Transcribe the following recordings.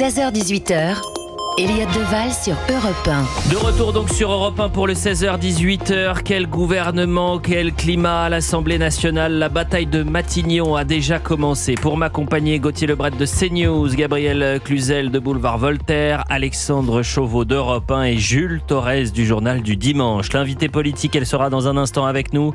16h-18h, Elliott Deval sur Europe 1. De retour donc sur Europe 1 pour le 16h-18h. Quel gouvernement, quel climat à l'Assemblée nationale. La bataille de Matignon a déjà commencé. Pour m'accompagner, Gauthier Lebret de CNews, Gabriel Cluzel de Boulevard Voltaire, Alexandre Chauveau d'Europe 1 et Jules Torres du Journal du Dimanche. L'invité politique, elle sera dans un instant avec nous.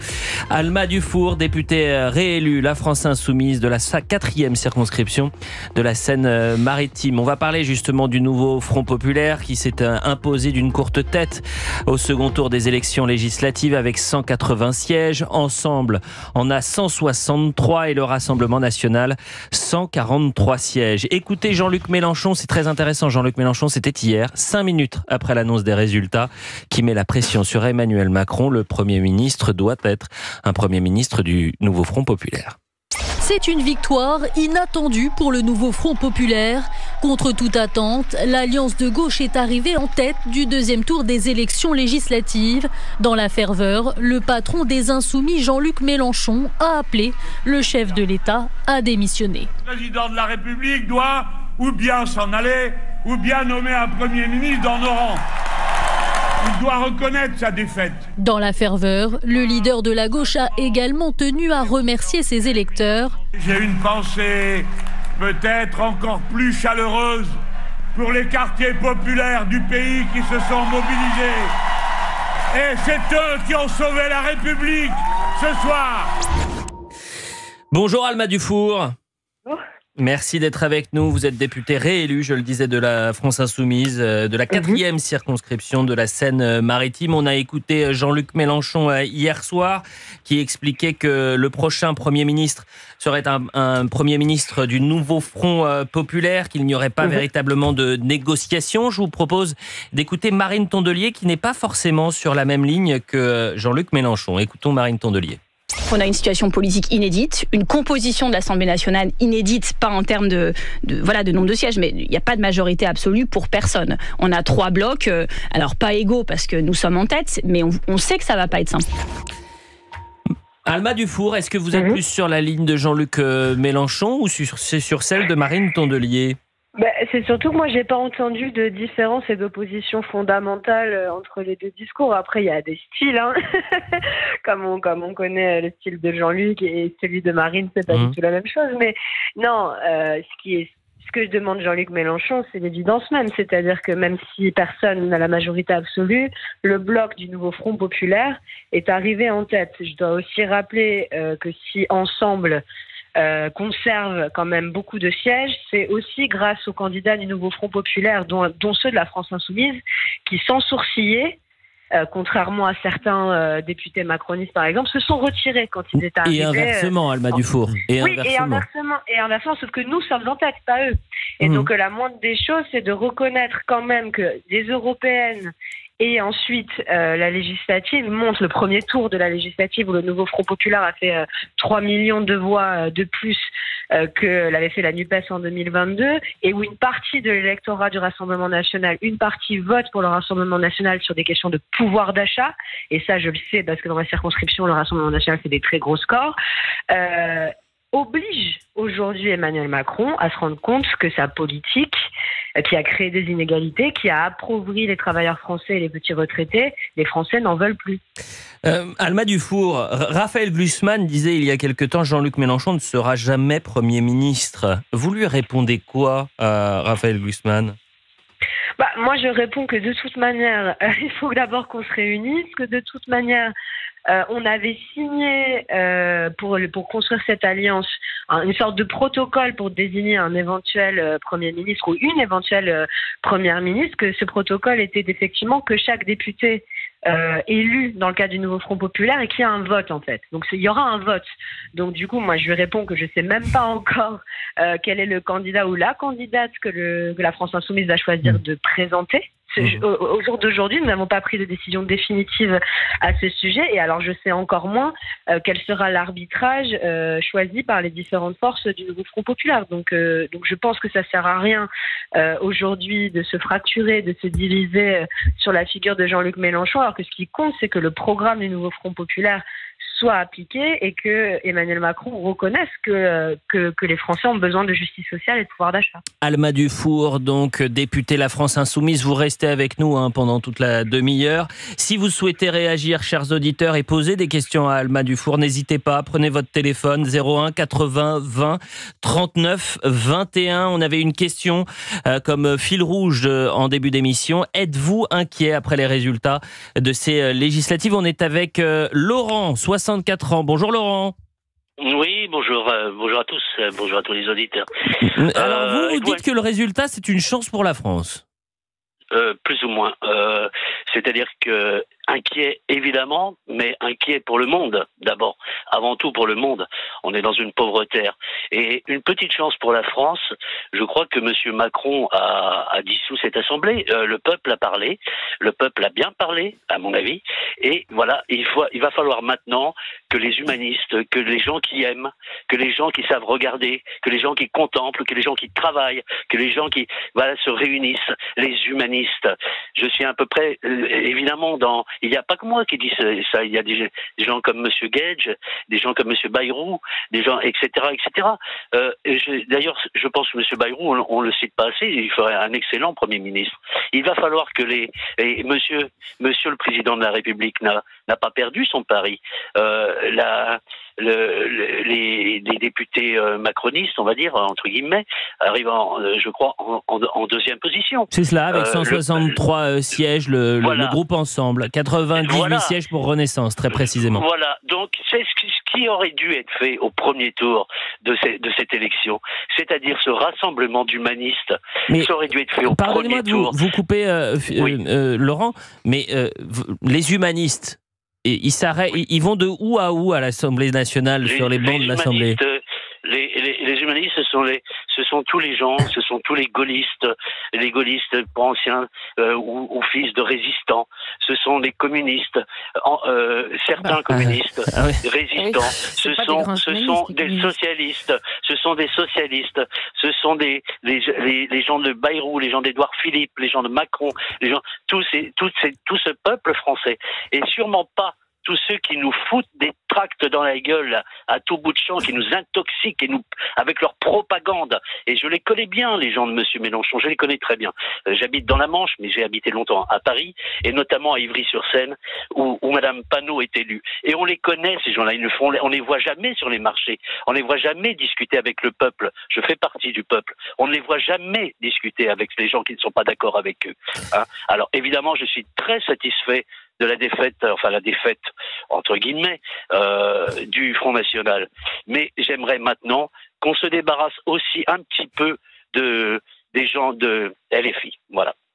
Alma Dufour, députée réélue, la France Insoumise de la 4e circonscription de la Seine-Maritime. On va parler justement du nouveau Front Populaire qui s'est imposé d'une courte tête au second tour des élections législatives avec 180 sièges. Ensemble, on a 163 et le Rassemblement national 143 sièges. Écoutez Jean-Luc Mélenchon, c'est très intéressant. Jean-Luc Mélenchon, c'était hier, 5 minutes après l'annonce des résultats, qui met la pression sur Emmanuel Macron. Le Premier ministre doit être un Premier ministre du nouveau Front Populaire. C'est une victoire inattendue pour le nouveau Front Populaire. Contre toute attente, l'Alliance de gauche est arrivée en tête du deuxième tour des élections législatives. Dans la ferveur, le patron des Insoumis, Jean-Luc Mélenchon, a appelé le chef de l'État à démissionner. Le président de la République doit ou bien s'en aller, ou bien nommer un Premier ministre dans nos rangs. Il doit reconnaître sa défaite. Dans la ferveur, le leader de la gauche a également tenu à remercier ses électeurs. J'ai une pensée peut-être encore plus chaleureuse pour les quartiers populaires du pays qui se sont mobilisés. Et c'est eux qui ont sauvé la République ce soir. Bonjour Alma Dufour. Bonjour. Merci d'être avec nous. Vous êtes député réélu, je le disais, de la France Insoumise, de la 4e circonscription de la Seine-Maritime. On a écouté Jean-Luc Mélenchon hier soir qui expliquait que le prochain Premier ministre serait un Premier ministre du nouveau Front Populaire, qu'il n'y aurait pas véritablement de négociation. Je vous propose d'écouter Marine Tondelier qui n'est pas forcément sur la même ligne que Jean-Luc Mélenchon. Écoutons Marine Tondelier. On a une situation politique inédite, une composition de l'Assemblée nationale inédite, pas en termes de nombre de sièges, mais il n'y a pas de majorité absolue pour personne. On a 3 blocs, alors pas égaux parce que nous sommes en tête, mais on sait que ça ne va pas être simple. Alma Dufour, est-ce que vous êtes plus sur la ligne de Jean-Luc Mélenchon ou c'est sur celle de Marine Tondelier ? C'est surtout que moi, j'ai pas entendu de différence et d'opposition fondamentale entre les deux discours. Après, il y a des styles, hein. comme on connaît le style de Jean-Luc et celui de Marine, c'est pas du tout la même chose. Mais non, ce que je demande Jean-Luc Mélenchon, c'est l'évidence même. C'est-à-dire que même si personne n'a la majorité absolue, le bloc du nouveau Front Populaire est arrivé en tête. Je dois aussi rappeler que si ensemble conserve quand même beaucoup de sièges, c'est aussi grâce aux candidats du nouveau Front Populaire, dont ceux de la France Insoumise, qui sans sourciller, contrairement à certains députés macronistes par exemple, se sont retirés quand ils étaient arrivés. Et inversement, Alma Dufour. Et inversement, sauf que nous sommes en tête, pas eux. Et donc la moindre des choses, c'est de reconnaître quand même que des européennes et ensuite, la législative montre le premier tour de la législative où le nouveau Front Populaire a fait 3 millions de voix de plus que l'avait fait la NUPES en 2022 et où une partie de l'électorat du Rassemblement national, une partie vote pour le Rassemblement national sur des questions de pouvoir d'achat. Et ça, je le sais parce que dans ma circonscription, le Rassemblement national fait des très gros scores. Oblige aujourd'hui Emmanuel Macron à se rendre compte que sa politique, qui a créé des inégalités, qui a appauvri les travailleurs français et les petits retraités, les Français n'en veulent plus. Alma Dufour, Raphaël Glucksmann disait il y a quelque temps Jean-Luc Mélenchon ne sera jamais Premier ministre. Vous lui répondez quoi à Raphaël Glucksmann ? Moi, je réponds que de toute manière, il faut d'abord qu'on se réunisse, que de toute manière, on avait signé pour construire cette alliance une sorte de protocole pour désigner un éventuel Premier ministre ou une éventuelle Première ministre, que ce protocole était effectivement que chaque député élu dans le cadre du nouveau Front Populaire et qu'il y a un vote en fait. Donc il y aura un vote. Donc du coup, moi je lui réponds que je ne sais même pas encore quel est le candidat ou la candidate que la France Insoumise va choisir de présenter. Au jour d'aujourd'hui, nous n'avons pas pris de décision définitive à ce sujet. Et alors, je sais encore moins quel sera l'arbitrage choisi par les différentes forces du nouveau Front Populaire. Donc, je pense que ça sert à rien aujourd'hui de se fracturer, de se diviser sur la figure de Jean-Luc Mélenchon, alors que ce qui compte, c'est que le programme du nouveau Front Populaire soit appliquée et que Emmanuel Macron reconnaisse que les Français ont besoin de justice sociale et de pouvoir d'achat. Alma Dufour, donc députée La France Insoumise, vous restez avec nous pendant toute la demi-heure. Si vous souhaitez réagir, chers auditeurs, et poser des questions à Alma Dufour, n'hésitez pas, prenez votre téléphone 01 80 20 39 21. On avait une question comme fil rouge en début d'émission. Êtes-vous inquiet après les résultats de ces législatives? On est avec Laurent, 64 ans. Bonjour Laurent. Oui, bonjour à tous, bonjour à tous les auditeurs. Alors vous dites que le résultat, c'est une chance pour la France? Plus ou moins. C'est-à-dire que inquiet évidemment, mais inquiet pour le monde d'abord, avant tout pour le monde. On est dans une pauvre terre. Et une petite chance pour la France, je crois que M. Macron a dissous cette assemblée. Le peuple a parlé, le peuple a bien parlé, à mon avis. Et voilà, il va falloir maintenant que les humanistes, que les gens qui aiment, que les gens qui savent regarder, que les gens qui contemplent, que les gens qui travaillent, que les gens qui se réunissent, les humanistes. Je suis à peu près, évidemment, il n'y a pas que moi qui dis ça. Il y a des gens comme M. Gage, des gens comme M. Bayrou, des gens, etc., etc. D'ailleurs, je pense que M. Bayrou, on le cite pas assez, il ferait un excellent Premier ministre. Il va falloir que Monsieur le Président de la République n'a pas perdu son pari. Les députés macronistes, on va dire, entre guillemets, arrivent, je crois, en deuxième position. C'est cela, avec 163 sièges, le groupe Ensemble, 98 sièges pour Renaissance, très précisément. Voilà, donc c'est ce qui aurait dû être fait au premier tour de cette élection, c'est-à-dire ce rassemblement d'humanistes. Ça aurait dû être fait au premier tour. Pardonnez-moi de vous couper, Laurent, mais les humanistes, ils vont de où à où à l'Assemblée nationale, sur les bancs de l'Assemblée? Les humanistes, ce sont tous les gens, ce sont tous les gaullistes anciens ou fils de résistants. Ce sont les communistes, certains communistes résistants. Ce sont des socialistes. Ce sont des socialistes. Ce sont les gens de Bayrou, les gens d'Édouard Philippe, les gens de Macron, tout ce peuple français. Et sûrement pas tous ceux qui nous foutent des tracts dans la gueule à tout bout de champ, qui nous intoxiquent avec leur propagande. Et je les connais bien, les gens de M. Mélenchon, je les connais très bien. J'habite dans la Manche, mais j'ai habité longtemps à Paris, et notamment à Ivry-sur-Seine, où Mme Panot est élue. Et on les connaît, ces gens-là, on les voit jamais sur les marchés, on les voit jamais discuter avec le peuple. Je fais partie du peuple. On ne les voit jamais discuter avec les gens qui ne sont pas d'accord avec eux. Alors évidemment, je suis très satisfait de la défaite entre guillemets du Front National. Mais j'aimerais maintenant qu'on se débarrasse aussi un petit peu des gens de LFI.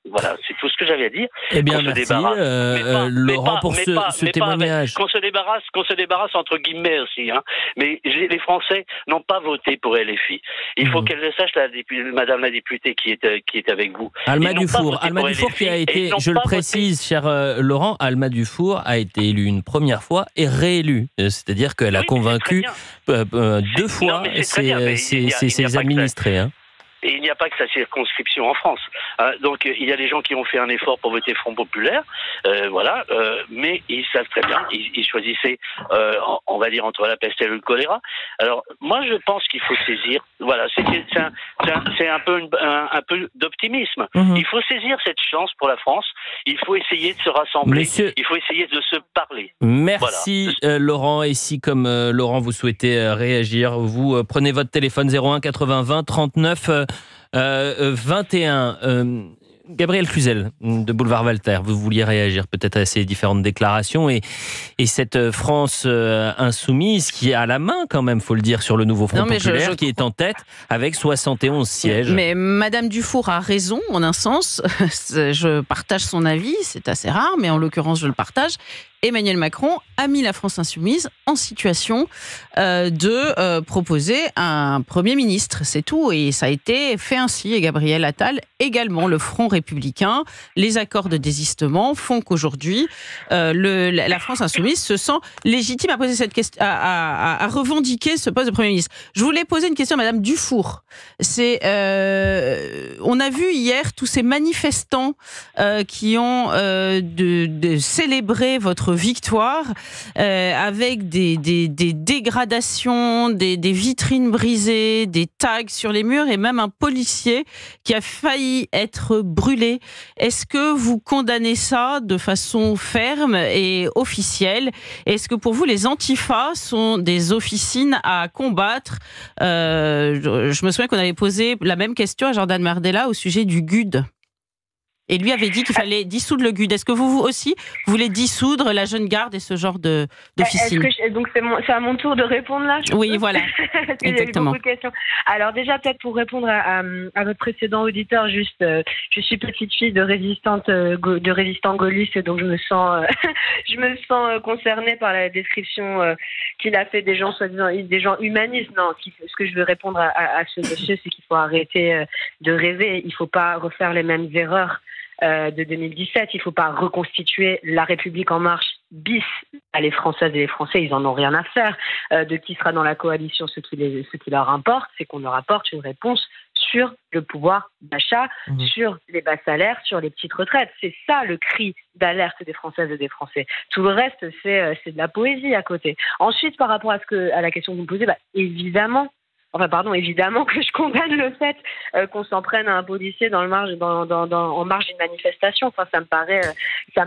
Voilà, c'est tout ce que j'avais à dire. Eh bien, merci Laurent pour ce témoignage. Qu'on se débarrasse entre guillemets aussi. Mais les Français n'ont pas voté pour LFI. Il faut qu'elle le sache, Madame la députée qui est avec vous. Alma Dufour qui a été, je le précise, cher Laurent, Alma Dufour a été élue une première fois et réélue. C'est-à-dire qu'elle a convaincu 2 fois ses administrés. Et il n'y a pas que sa circonscription en France. Donc il y a des gens qui ont fait un effort pour voter Front Populaire, mais ils savent très bien, ils choisissaient, on va dire, entre la peste et le choléra. Alors moi je pense qu'il faut saisir, c'est un peu d'optimisme. Il faut saisir cette chance pour la France, il faut essayer de se rassembler, il faut essayer de se parler. Merci Laurent, et si comme Laurent vous souhaitez réagir, vous prenez votre téléphone 01 80 20 39 21. Gabriel Cluzel de Boulevard Voltaire, vous vouliez réagir peut-être à ces différentes déclarations et cette France insoumise qui a la main quand même, faut le dire, sur le nouveau Front Populaire, qui est en tête avec 71 sièges. Mais Madame Dufour a raison en un sens, je partage son avis, c'est assez rare, mais en l'occurrence je le partage. Emmanuel Macron a mis la France insoumise en situation de proposer un Premier ministre, c'est tout, et ça a été fait ainsi. Et Gabriel Attal également, le Front républicain Républicain, les accords de désistement font qu'aujourd'hui, la France insoumise se sent légitime à poser cette question, à revendiquer ce poste de Premier ministre. Je voulais poser une question à Madame Dufour. On a vu hier tous ces manifestants qui ont célébré votre victoire avec des dégradations, des vitrines brisées, des tags sur les murs et même un policier qui a failli être brûlé. Est-ce que vous condamnez ça de façon ferme et officielle? Est-ce que pour vous, les antifas sont des officines à combattre? Je me souviens qu'on avait posé la même question à Jordan Bardella au sujet du GUD. Et lui avait dit qu'il fallait dissoudre le GUD. Est-ce que vous aussi, vous voulez dissoudre la Jeune Garde et ce genre d'officine? Donc c'est à mon tour de répondre là? Oui, voilà. Parce qu'il y a eu beaucoup de questions. Alors déjà, peut-être pour répondre à votre précédent auditeur, juste, je suis petite fille de résistants gaullistes, donc je me sens concernée par la description qu'il a fait des gens soi-disant des gens humanistes. Non, ce que je veux répondre à ce monsieur, c'est qu'il faut arrêter de rêver. Il ne faut pas refaire les mêmes erreurs de 2017. Il ne faut pas reconstituer la République en marche bis. Les Françaises et les Français, ils n'en ont rien à faire de qui sera dans la coalition. Ce qui leur importe, c'est qu'on leur apporte une réponse sur le pouvoir d'achat, sur les bas salaires, sur les petites retraites. C'est ça le cri d'alerte des Françaises et des Français. Tout le reste, c'est de la poésie à côté. Ensuite, par rapport à la question que vous me posez, évidemment que je condamne le fait qu'on s'en prenne à un policier en marge d'une manifestation. Enfin, ça me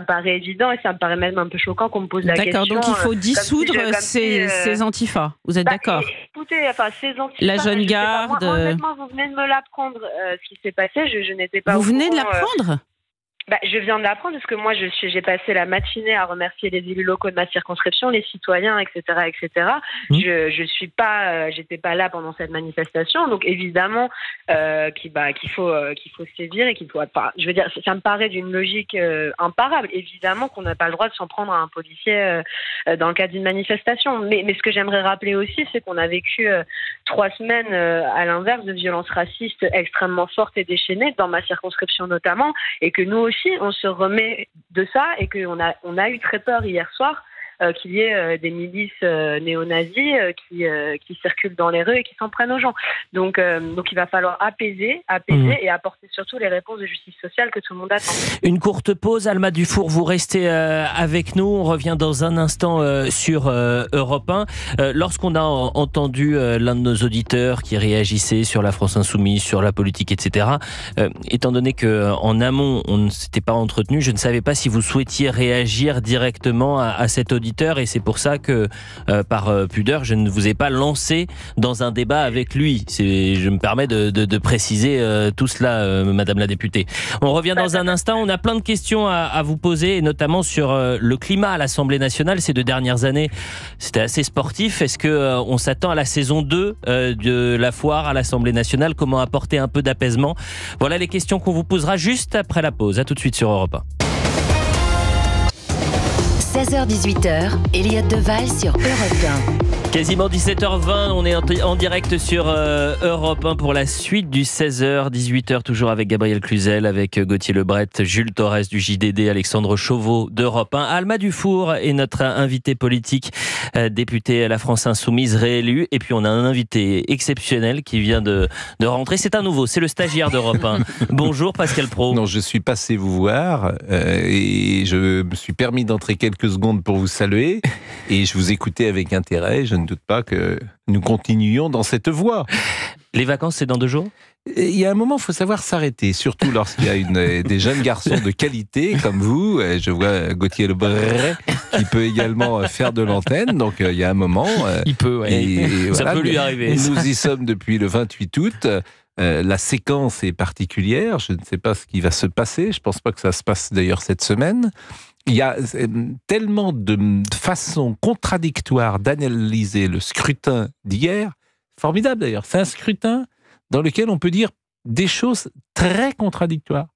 paraît évident et ça me paraît même un peu choquant qu'on me pose la question. D'accord, donc il faut dissoudre ces antifas. Vous êtes d'accord? Écoutez, ces antifas. La Jeune Garde. Moi, honnêtement, vous venez de me l'apprendre ce qui s'est passé. Je n'étais pas. Vous venez de l'apprendre? Je viens de l'apprendre parce que moi, j'ai passé la matinée à remercier les élus locaux de ma circonscription, les citoyens, etc., etc. J'étais pas là pendant cette manifestation, donc évidemment qu'il faut sévir et qu'il faut. Je veux dire, ça me paraît d'une logique imparable. Évidemment qu'on n'a pas le droit de s'en prendre à un policier dans le cadre d'une manifestation. Mais ce que j'aimerais rappeler aussi, c'est qu'on a vécu 3 semaines à l'inverse de violences racistes extrêmement fortes et déchaînées dans ma circonscription notamment, et que nous aussi, on se remet de ça et qu'on a eu très peur hier soir qu'il y ait des milices néo-nazis qui circulent dans les rues et qui s'en prennent aux gens. Donc il va falloir apaiser et apporter surtout les réponses de justice sociale que tout le monde attend. Une courte pause, Alma Dufour, vous restez avec nous. On revient dans un instant sur Europe 1. Lorsqu'on a entendu l'un de nos auditeurs qui réagissait sur la France Insoumise, sur la politique, etc., étant donné qu'en amont, on ne s'était pas entretenu, je ne savais pas si vous souhaitiez réagir directement à cet auditeur. Et c'est pour ça que, par pudeur, je ne vous ai pas lancé dans un débat avec lui. Je me permets de préciser tout cela, Madame la députée. On revient dans un instant. On a plein de questions à vous poser, et notamment sur le climat à l'Assemblée nationale. Ces 2 dernières années, c'était assez sportif. Est-ce qu'on s'attend à la saison 2 de la foire à l'Assemblée nationale? Comment apporter un peu d'apaisement? Voilà les questions qu'on vous posera juste après la pause. À tout de suite sur Europe 1. 16h-18h, Elliot Deval sur Europe 1. Quasiment 17h20, on est en direct sur Europe 1 pour la suite du 16h-18h, toujours avec Gabriel Cluzel, avec Gauthier Lebret, Jules Torres du JDD, Alexandre Chauveau d'Europe 1. Alma Dufour est notre invité politique, député à la France Insoumise réélu. Et puis on a un invité exceptionnel qui vient de rentrer. C'est un nouveau, c'est le stagiaire d'Europe 1. Bonjour Pascal Praud. Non, je suis passé vous voir et je me suis permis d'entrer quelques secondes pour vous saluer et je vous écoutais avec intérêt. Je ne doute pas que nous continuions dans cette voie. Les vacances, c'est dans 2 jours ? Il y a un moment, il faut savoir s'arrêter, surtout lorsqu'il y a des jeunes garçons de qualité comme vous. Je vois Gauthier Lebret qui peut également faire de l'antenne, donc il y a un moment... il peut, ouais. Ça peut lui arriver. Nous y sommes depuis le 28 août. La séquence est particulière, je ne sais pas ce qui va se passer, je ne pense pas que ça se passe d'ailleurs cette semaine. Il y a tellement de façons contradictoires d'analyser le scrutin d'hier, formidable d'ailleurs, c'est un scrutin dans lequel on peut dire des choses très contradictoires.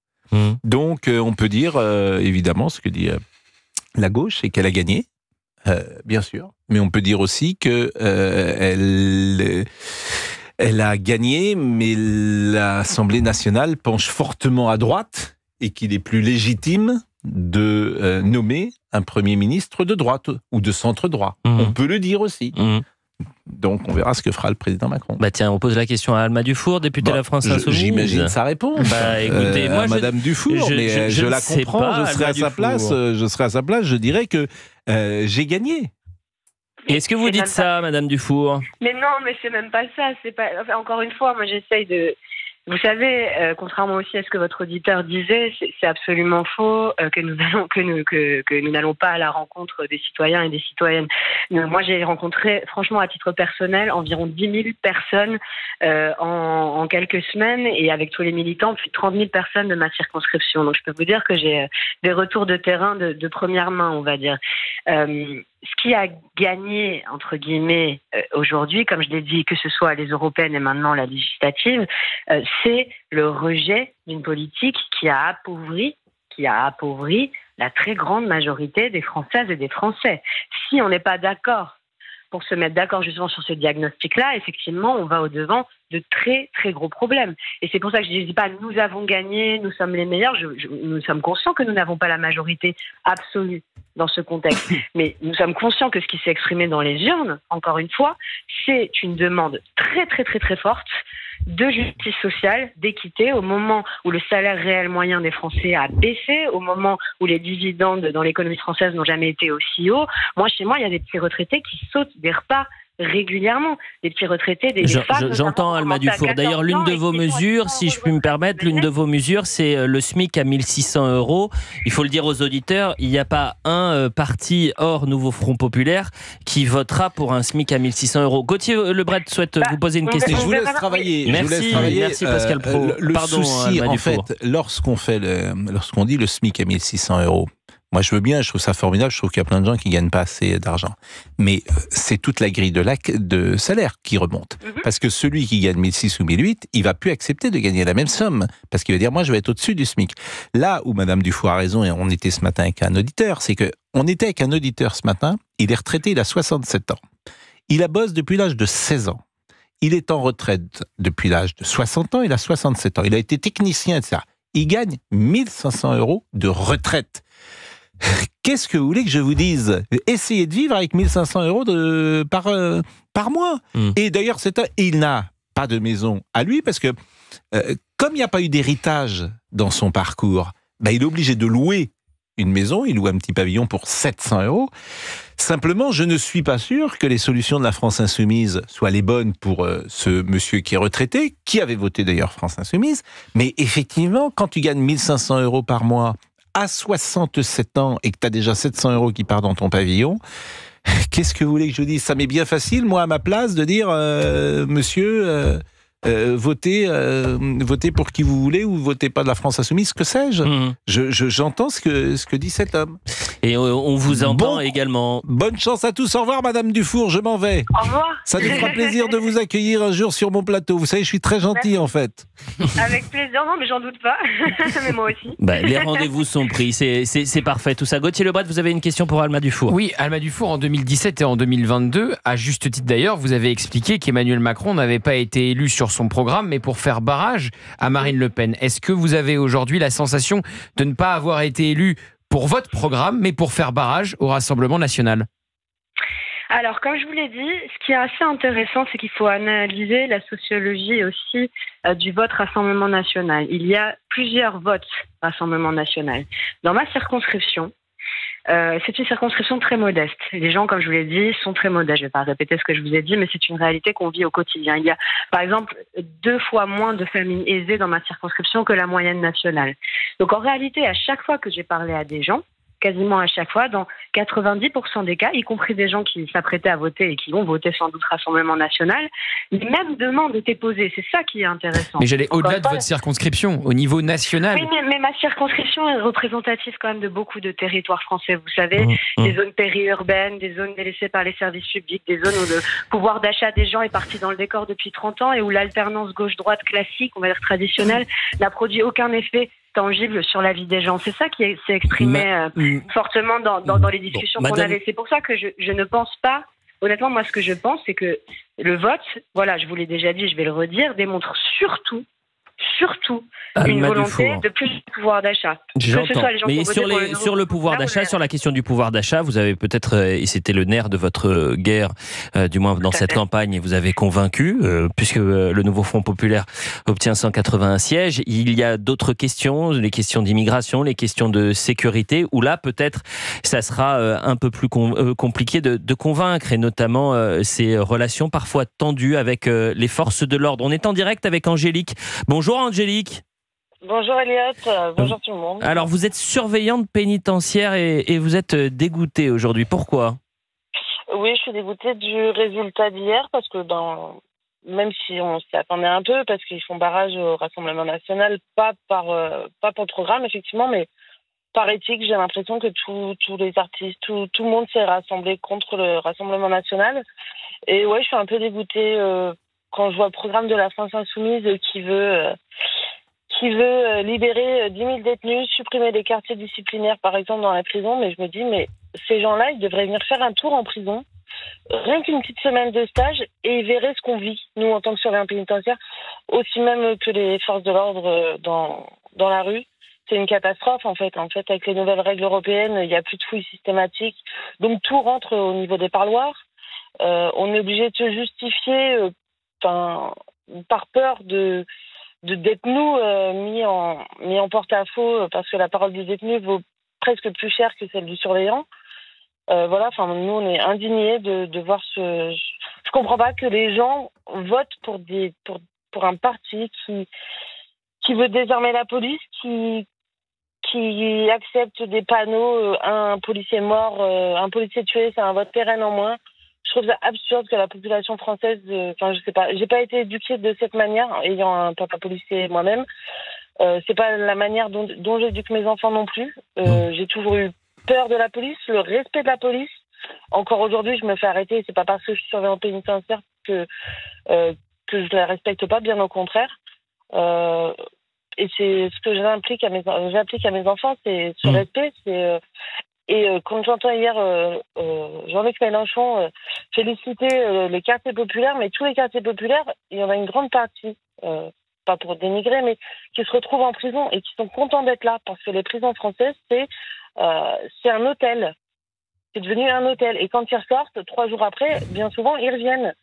Donc on peut dire évidemment ce que dit la gauche, c'est qu'elle a gagné, bien sûr, mais on peut dire aussi que elle a gagné, mais l'Assemblée nationale penche fortement à droite et qu'il est plus légitime de nommer un Premier ministre de droite ou de centre-droit. On peut le dire aussi. Donc, on verra ce que fera le président Macron. Bah tiens, on pose la question à Alma Dufour, députée de la France Insoumise. J'imagine sa réponse. Bah écoutez, moi, Madame Dufour, mais je la comprends. Pas, je serai à sa place. Je dirais que j'ai gagné. Et est-ce que vous dites ça, Madame Dufour? Mais non, mais c'est même pas ça. C'est pas. Enfin, encore une fois, moi, j'essaye de. Vous savez, contrairement aussi à ce que votre auditeur disait, c'est absolument faux que nous n'allons pas à la rencontre des citoyens et des citoyennes. Moi, j'ai rencontré, franchement, à titre personnel, environ 10 000 personnes en quelques semaines, et avec tous les militants, plus de 30 000 personnes de ma circonscription. Donc, je peux vous dire que j'ai des retours de terrain de première main, on va dire. Ce qui a gagné, entre guillemets, aujourd'hui, comme je l'ai dit, que ce soit les européennes et maintenant la législative, c'est le rejet d'une politique qui a appauvri la très grande majorité des Françaises et des Français. Si on n'est pas d'accord pour se mettre d'accord justement sur ce diagnostic-là, effectivement, on va au-devant de très, très gros problèmes. Et c'est pour ça que je ne dis pas « nous avons gagné, nous sommes les meilleurs ». Nous sommes conscients que nous n'avons pas la majorité absolue dans ce contexte. Mais nous sommes conscients que ce qui s'est exprimé dans les urnes, encore une fois, c'est une demande très, très, très, très forte de justice sociale, d'équité, au moment où le salaire réel moyen des Français a baissé, au moment où les dividendes dans l'économie française n'ont jamais été aussi hauts. Moi, chez moi, il y a des petits retraités qui sautent des repas régulièrement, des petits retraités, des femmes. J'entends, Alma Dufour. D'ailleurs, l'une de vos mesures, si je puis me permettre, l'une de vos mesures, c'est le SMIC à 1 600 €. Il faut le dire aux auditeurs, il n'y a pas un parti hors Nouveau Front Populaire qui votera pour un SMIC à 1 600 €. Gauthier Lebret souhaite vous poser une question. Je vous laisse travailler. Merci Pascal Praud. Le souci, en fait, lorsqu'on dit le SMIC à 1 600 €, moi, je veux bien, je trouve ça formidable, je trouve qu'il y a plein de gens qui gagnent pas assez d'argent. Mais c'est toute la grille de salaire qui remonte. Parce que celui qui gagne 1 600 ou 1 800, il va plus accepter de gagner la même somme. Parce qu'il va dire, moi, je vais être au-dessus du SMIC. Là où Madame Dufour a raison, et on était ce matin avec un auditeur, c'est que on était avec un auditeur ce matin, il est retraité, il a 67 ans. Il a bossé depuis l'âge de 16 ans. Il est en retraite depuis l'âge de 60 ans, il a 67 ans. Il a été technicien, etc. Il gagne 1 500 € de retraite. Qu'est-ce que vous voulez que je vous dise? Essayez de vivre avec 1 500 € par mois. Et d'ailleurs, il n'a pas de maison à lui parce que, comme il n'y a pas eu d'héritage dans son parcours, il est obligé de louer une maison. Il loue un petit pavillon pour 700 €. Simplement, je ne suis pas sûr que les solutions de la France Insoumise soient les bonnes pour ce monsieur qui est retraité, qui avait voté d'ailleurs France Insoumise. Mais effectivement, quand tu gagnes 1 500 € par mois, à 67 ans et que tu as déjà 700 € qui partent dans ton pavillon, qu'est-ce que vous voulez que je vous dise? Ça m'est bien facile, moi, à ma place, de dire monsieur, votez pour qui vous voulez ou votez pas de la France Insoumise, que sais-je. J'entends ce que dit cet homme. Et on vous entend également. Bonne chance à tous. Au revoir, Madame Dufour, je m'en vais. Au revoir. Ça nous fera plaisir de vous accueillir un jour sur mon plateau. Vous savez, je suis très gentil, en fait. Avec plaisir, non, mais j'en doute pas. Mais moi aussi. Les rendez-vous sont pris, c'est parfait tout ça. Gauthier Lebret, vous avez une question pour Alma Dufour. Oui, Alma Dufour, en 2017 et en 2022, à juste titre d'ailleurs, vous avez expliqué qu'Emmanuel Macron n'avait pas été élu sur son programme, mais pour faire barrage à Marine Le Pen. Est-ce que vous avez aujourd'hui la sensation de ne pas avoir été élu pour votre programme, mais pour faire barrage au Rassemblement national? Alors, comme je vous l'ai dit, ce qui est assez intéressant, c'est qu'il faut analyser la sociologie aussi du vote Rassemblement national. Il y a plusieurs votes Rassemblement national. Dans ma circonscription, c'est une circonscription très modeste. Les gens, comme je vous l'ai dit, sont très modestes. Je ne vais pas répéter ce que je vous ai dit, mais c'est une réalité qu'on vit au quotidien. Il y a, par exemple, 2 fois moins de familles aisées dans ma circonscription que la moyenne nationale. Donc, en réalité, à chaque fois que j'ai parlé à des gens, quasiment à chaque fois, dans 90% des cas, y compris des gens qui s'apprêtaient à voter et qui ont voté sans doute Rassemblement national, les mêmes demandes étaient posées. C'est ça qui est intéressant. Mais j'allais au-delà de votre circonscription, au niveau national. Oui, mais ma circonscription est représentative quand même de beaucoup de territoires français. Vous savez, des zones périurbaines, des zones délaissées par les services publics, des zones où le pouvoir d'achat des gens est parti dans le décor depuis 30 ans et où l'alternance gauche-droite classique, on va dire traditionnelle, n'a produit aucun effet tangible sur la vie des gens. C'est ça qui s'est exprimé fortement dans les discussions qu'on avait. C'est pour ça que je ne pense pas, honnêtement, moi ce que je pense, c'est que le vote, voilà, je vous l'ai déjà dit, je vais le redire, démontre surtout surtout une volonté de plus de pouvoir d'achat. J'entends. Mais sur le pouvoir d'achat, sur la question du pouvoir d'achat, vous avez peut-être, et c'était le nerf de votre guerre, du moins dans cette campagne, et vous avez convaincu, puisque le nouveau Front populaire obtient 181 sièges. Il y a d'autres questions, les questions d'immigration, les questions de sécurité, où là, peut-être, ça sera un peu plus compliqué de convaincre, et notamment ces relations parfois tendues avec les forces de l'ordre. On est en direct avec Angélique. Bonjour Angélique. Bonjour Elliot, bonjour tout le monde. Alors vous êtes surveillante pénitentiaire et vous êtes dégoûtée aujourd'hui. Pourquoi ? Oui, je suis dégoûtée du résultat d'hier parce que même si on s'y attendait un peu, parce qu'ils font barrage au Rassemblement national, pas pour le programme effectivement, mais par éthique, j'ai l'impression que tous les artistes, tout le monde s'est rassemblé contre le Rassemblement national. Et ouais, je suis un peu dégoûtée quand je vois le programme de la France Insoumise qui veut libérer 10 000 détenus, supprimer les quartiers disciplinaires, par exemple, dans la prison. Mais je me dis, mais ces gens-là, ils devraient venir faire un tour en prison, rien qu'une petite semaine de stage, et ils verraient ce qu'on vit, nous, en tant que surveillants pénitentiaires, aussi même que les forces de l'ordre dans la rue. C'est une catastrophe, en fait. En fait, avec les nouvelles règles européennes, il n'y a plus de fouilles systématiques. Donc, tout rentre au niveau des parloirs. On est obligé de se justifier par peur d'être mis en porte-à-faux parce que la parole du détenu vaut presque plus cher que celle du surveillant. Voilà, enfin nous on est indignés de voir ce. Je comprends pas que les gens votent pour un parti qui veut désarmer la police, qui accepte des panneaux, un policier mort, un policier tué, c'est un vote pérenne en moins. Je trouve ça absurde que la population française, je sais pas, j'ai pas été éduquée de cette manière, ayant un papa policier moi-même. C'est pas la manière dont j'éduque mes enfants non plus. J'ai toujours eu peur de la police, le respect de la police. Encore aujourd'hui, je me fais arrêter. C'est pas parce que je suis surveillant pénitentiaire que je la respecte pas, bien au contraire. Et c'est ce que j'applique à mes enfants, c'est ce respect, Et quand j'entends hier Jean-Luc Mélenchon féliciter les quartiers populaires, mais tous les quartiers populaires, il y en a une grande partie, pas pour dénigrer, mais qui se retrouvent en prison et qui sont contents d'être là, parce que les prisons françaises, c'est un hôtel. C'est devenu un hôtel. Et quand ils ressortent, 3 jours après, bien souvent, ils reviennent,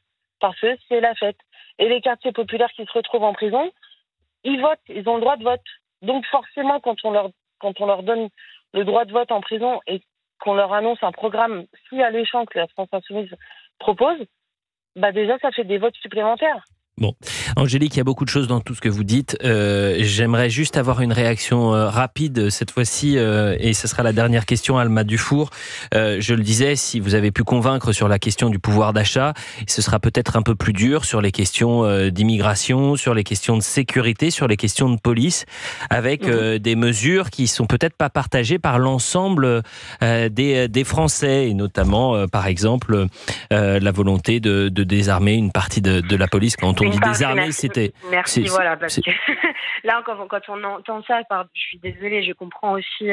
parce que c'est la fête. Et les quartiers populaires qui se retrouvent en prison, ils votent, ils ont le droit de vote. Donc forcément, quand on leur donne le droit de vote en prison et qu'on leur annonce un programme si alléchant que la France Insoumise propose, déjà ça fait des votes supplémentaires. Bon, Angélique, il y a beaucoup de choses dans tout ce que vous dites. J'aimerais juste avoir une réaction rapide cette fois-ci, et ce sera la dernière question, Alma Dufour. Je le disais, si vous avez pu convaincre sur la question du pouvoir d'achat, ce sera peut-être un peu plus dur sur les questions d'immigration, sur les questions de sécurité, sur les questions de police, avec des mesures qui sont peut-être pas partagées par l'ensemble des Français, et notamment, par exemple, la volonté de désarmer une partie de la police. Quand on dit désarmer, c'était... Merci, voilà, parce que là, quand on entend ça, je suis désolée, je comprends aussi...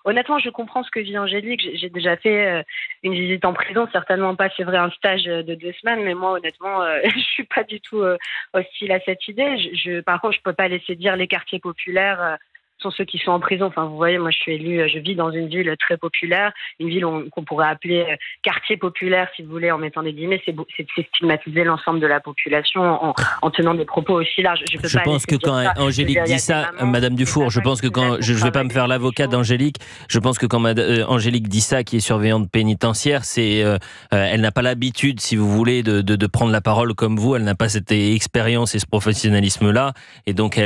honnêtement, je comprends ce que vit Angélique. J'ai déjà fait une visite en prison, certainement pas, c'est vrai, un stage de 2 semaines, mais moi, honnêtement, je suis pas du tout hostile à cette idée. Par contre, je peux pas laisser dire les quartiers populaires... sont ceux qui sont en prison. Enfin, vous voyez, moi, je vis dans une ville très populaire, une ville qu'on pourrait appeler quartier populaire, si vous voulez, en mettant des guillemets. C'est stigmatiser l'ensemble de la population en tenant des propos aussi larges. Je pense que quand Angélique dit ça, Madame Dufour, je pense que quand je vais pas me faire l'avocat d'Angélique, je pense que quand Angélique dit ça, qui est surveillante pénitentiaire, c'est elle n'a pas l'habitude, si vous voulez, de prendre la parole comme vous. Elle n'a pas cette expérience et ce professionnalisme-là, et donc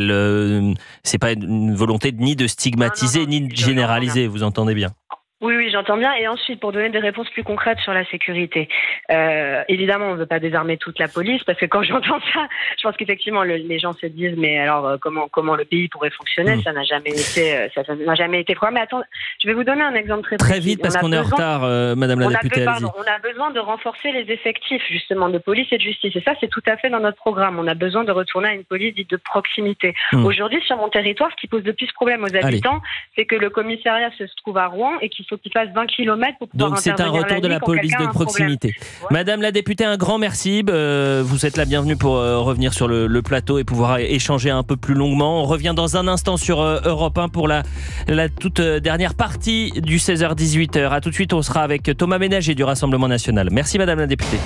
c'est pas une volonté ni de stigmatiser, ni de généraliser, vous entendez bien. Oui, j'entends bien. Et ensuite, pour donner des réponses plus concrètes sur la sécurité, évidemment, on ne veut pas désarmer toute la police, parce que quand j'entends ça, je pense qu'effectivement, les gens se disent, mais alors, comment le pays pourrait fonctionner ? Ça n'a jamais été quoi. Mais attends, je vais vous donner un exemple très précis. Très vite, parce qu'on est en retard, Madame la députée. On a besoin de renforcer les effectifs, justement, de police et de justice. Et ça, c'est tout à fait dans notre programme. On a besoin de retourner à une police dite de proximité. Aujourd'hui, sur mon territoire, ce qui pose de plus problème aux habitants, c'est que le commissariat se trouve à Rouen et qu'ils faut qu'il fasse 20 km pour pouvoir Donc c'est un retour de la police de proximité. Madame la députée, un grand merci. Vous êtes la bienvenue pour revenir sur le plateau et pouvoir échanger un peu plus longuement. On revient dans un instant sur Europe 1 pour la toute dernière partie du 16h-18h. A tout de suite, on sera avec Thomas Ménager du Rassemblement National. Merci Madame la députée.